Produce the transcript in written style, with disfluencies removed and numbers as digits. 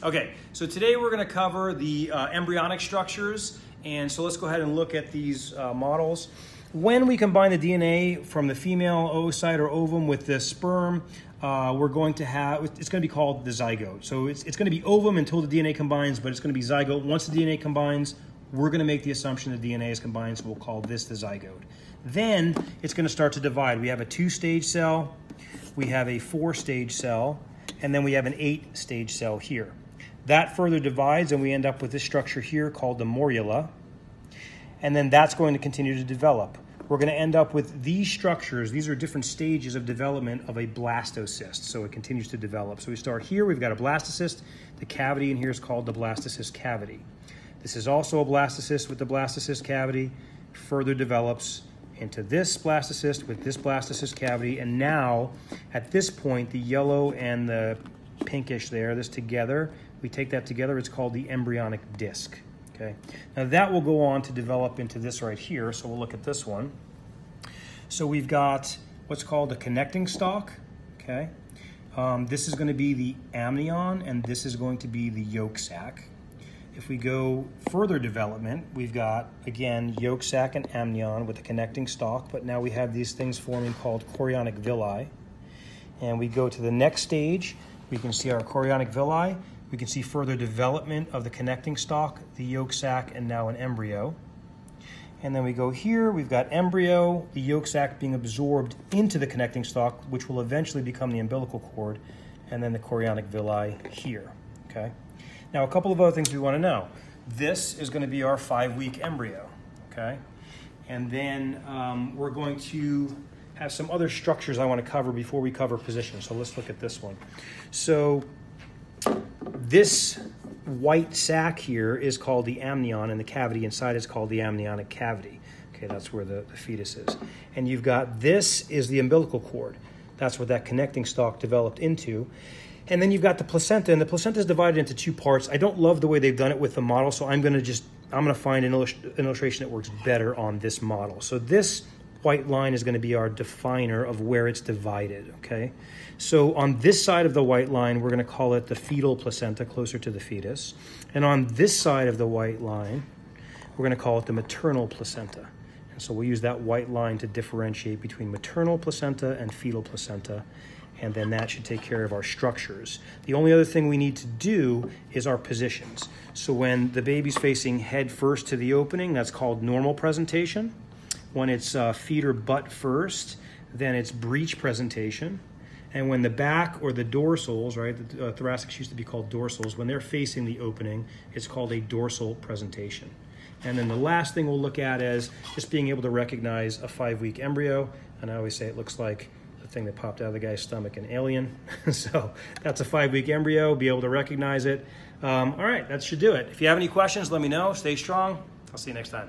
Okay, so today we're going to cover the embryonic structures, and so let's go ahead and look at these models. When we combine the DNA from the female oocyte or ovum with the sperm, we're going to have, it's going to be called the zygote. So it's going to be ovum until the DNA combines, but it's going to be zygote. Once the DNA combines, we're going to make the assumption the DNA is combined, so we'll call this the zygote. Then it's going to start to divide. We have a 2-stage cell, we have a 4-stage cell, and then we have an 8-stage cell here. That further divides and we end up with this structure here called the morula. And then that's going to continue to develop. We're going to end up with these structures. These are different stages of development of a blastocyst. So it continues to develop. So we start here, we've got a blastocyst. The cavity in here is called the blastocyst cavity. This is also a blastocyst with the blastocyst cavity. Further develops into this blastocyst with this blastocyst cavity. And now, at this point, the yellow and the pinkish there, this together, we take that together, it's called the embryonic disc. Okay. Now that will go on to develop into this right here, so we'll look at this one. So we've got what's called a connecting stalk. Okay. This is going to be the amnion, and this is going to be the yolk sac. If we go further development, we've got, again, yolk sac and amnion with a connecting stalk, but now we have these things forming called chorionic villi. And we go to the next stage, we can see our chorionic villi. We can see further development of the connecting stalk, the yolk sac, and now an embryo. And then we go here, we've got embryo, the yolk sac being absorbed into the connecting stalk, which will eventually become the umbilical cord, and then the chorionic villi here, okay? Now, a couple of other things we want to know. This is going to be our 5-week embryo, okay? And then we're going to have some other structures I want to cover before we cover position. So let's look at this one. So this white sac here is called the amnion, and the cavity inside is called the amniotic cavity. Okay, that's where the fetus is. And you've got, this is the umbilical cord. That's what that connecting stalk developed into. And then you've got the placenta, and the placenta is divided into 2 parts. I don't love the way they've done it with the model, so I'm going to find an illustration that works better on this model. So this white line is going to be our definer of where it's divided, okay? So on this side of the white line, we're going to call it the fetal placenta, closer to the fetus. And on this side of the white line, we're going to call it the maternal placenta. And so we'll use that white line to differentiate between maternal placenta and fetal placenta. And then that should take care of our structures. The only other thing we need to do is our positions. So when the baby's facing head first to the opening, that's called normal presentation. When it's feet or butt first, then it's breech presentation. And when the back or the dorsals, right, the thoracics used to be called dorsals, when they're facing the opening, it's called a dorsal presentation. And then the last thing we'll look at is just being able to recognize a 5-week embryo. And I always say it looks like the thing that popped out of the guy's stomach in Alien. So that's a 5-week embryo, be able to recognize it. All right, that should do it. If you have any questions, let me know. Stay strong. I'll see you next time.